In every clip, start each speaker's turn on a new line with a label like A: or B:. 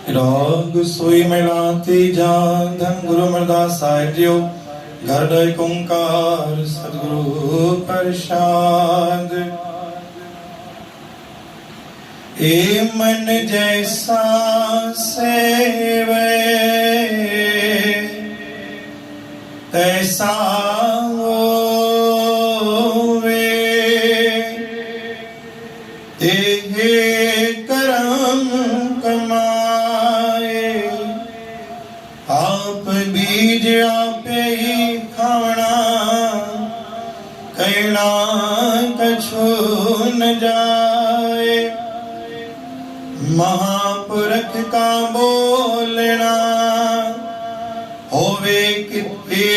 A: राग सोई मिलाती जान धन गुरु अमरदास साहिब जियो घर दय ओंकार सतगुरु प्रसाद। ए मन जैसा सेवे तैसा होवे, तेहे करम कमाए आप बीज आपे ही खाना, कहना कछु न जाए। महापुरख का बोलना होवे कितने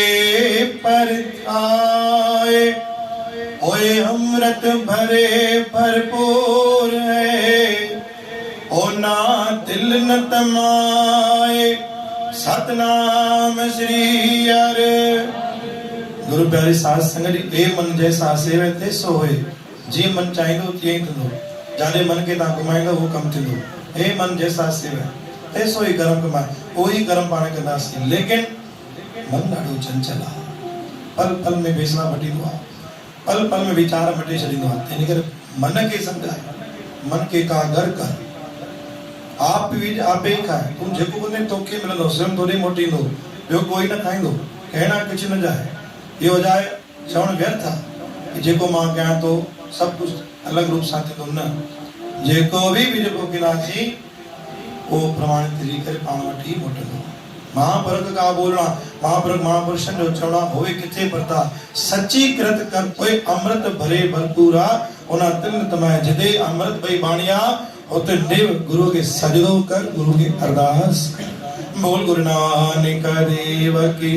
A: पर आए। ओए अमृत भरे भरपूर है, ओ ना दिल न तमाए। सतनाम श्री हरे। गुरु प्यारी साध संगत ए मन जैसा सेवे ते सो होए। जी मन चाहिंदो तीअं ई थींदो, जाने मन के तव्हां घुमाईंदो उहो कमु थींदो। ए मन जैसा सेवे ते सो ही कर्म कमाए, उहो ई कर्म पाण कंदासीं। लेकिन मन ॾाढो चंचल आहे, पल पल में बेसला मटींदो आहे, पल पल में वीचार मटे छॾींदो आहे। इन करे मन खे सम्झाए, मन खे कागर कर। आप बीज आपे ही खाए, तू जेको बने तोखे मिलंदो, स्वयं तोॾे मोटींदो, ॿियो कोई न खाईंदो। कहना कुछ न जाए, इहो जाए चवण व्यर्थ आहे कि जेको मां कयां थो सभु कुझु अलॻि रूप सां थींदो। न, जेको बि जेको कंदासीं उहो प्रमाणित थी करे पाण वटि ई मोटंदो। महापुरुष का बोलना, महापुरुषनि जो चवणा होवे किथे परता। सची कृत कर कोई अमृत भरे भरपूरा, उन तिल तमाए जिदे अमृत भई बाणिया होते देव गुरु के सजदो कर, गुरु के अरदास कर। बोल गुरु नानक देव की